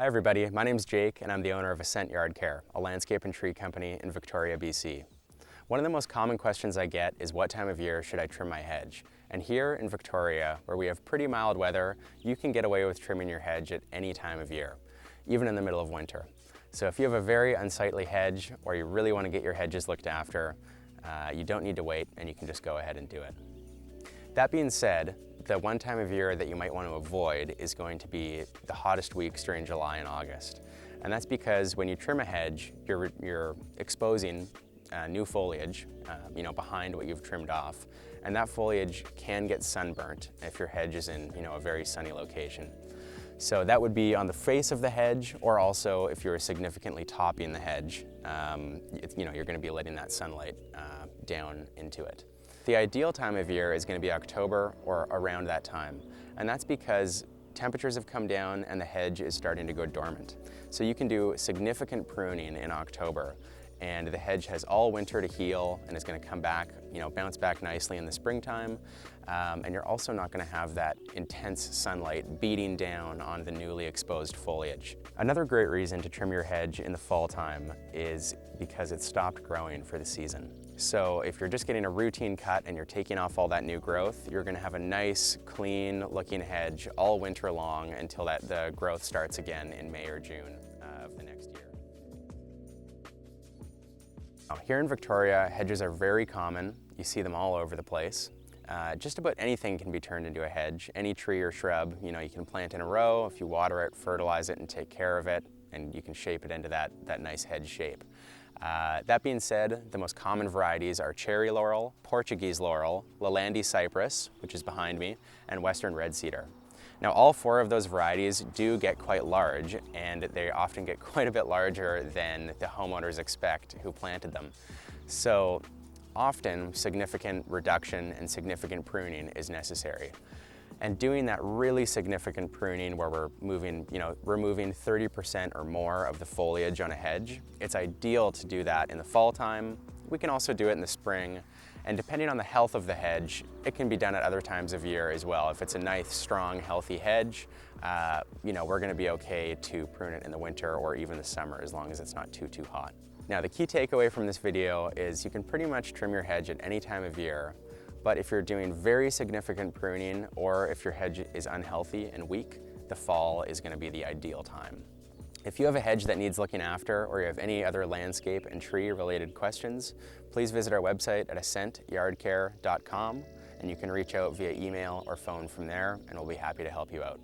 Hi everybody, my name's Jake and I'm the owner of Ascent Yard Care, a landscape and tree company in Victoria, BC. One of the most common questions I get is what time of year should I trim my hedge? And here in Victoria, where we have pretty mild weather, you can get away with trimming your hedge at any time of year, even in the middle of winter. So if you have a very unsightly hedge or you really want to get your hedges looked after, you don't need to wait and you can just go ahead and do it. That being said, the one time of year that you might want to avoid is going to be the hottest weeks during July and August. And that's because when you trim a hedge, you're exposing new foliage behind what you've trimmed off. And that foliage can get sunburnt if your hedge is in a very sunny location. So that would be on the face of the hedge, or also if you're significantly topping the hedge, you're going to be letting that sunlight down into it. The ideal time of year is going to be October or around that time, and that's because temperatures have come down and the hedge is starting to go dormant. So you can do significant pruning in October, and the hedge has all winter to heal and is going to come back, bounce back nicely in the springtime, and you're also not going to have that intense sunlight beating down on the newly exposed foliage. Another great reason to trim your hedge in the fall time is because it's stopped growing for the season. So if you're just getting a routine cut and you're taking off all that new growth, you're going to have a nice, clean looking hedge all winter long until the growth starts again in May or June of the next year. Here in Victoria, hedges are very common. You see them all over the place. Just about anything can be turned into a hedge. Any tree or shrub, you can plant in a row. If you water it, fertilize it, and take care of it, and you can shape it into that nice hedge shape. That being said, the most common varieties are cherry laurel, Portuguese laurel, Lowlandy cypress, which is behind me, and western red cedar. Now, all four of those varieties do get quite large, and they often get quite a bit larger than the homeowners expect who planted them. So often, significant reduction and significant pruning is necessary. And doing that really significant pruning where we're removing 30% or more of the foliage on a hedge, it's ideal to do that in the fall time. We can also do it in the spring. And depending on the health of the hedge, it can be done at other times of year as well. If it's a nice, strong, healthy hedge, we're gonna be okay to prune it in the winter or even the summer as long as it's not too hot. Now, the key takeaway from this video is you can pretty much trim your hedge at any time of year. But if you're doing very significant pruning or if your hedge is unhealthy and weak, the fall is going to be the ideal time. If you have a hedge that needs looking after or you have any other landscape and tree related questions, please visit our website at ascentyardcare.com and you can reach out via email or phone from there and we'll be happy to help you out.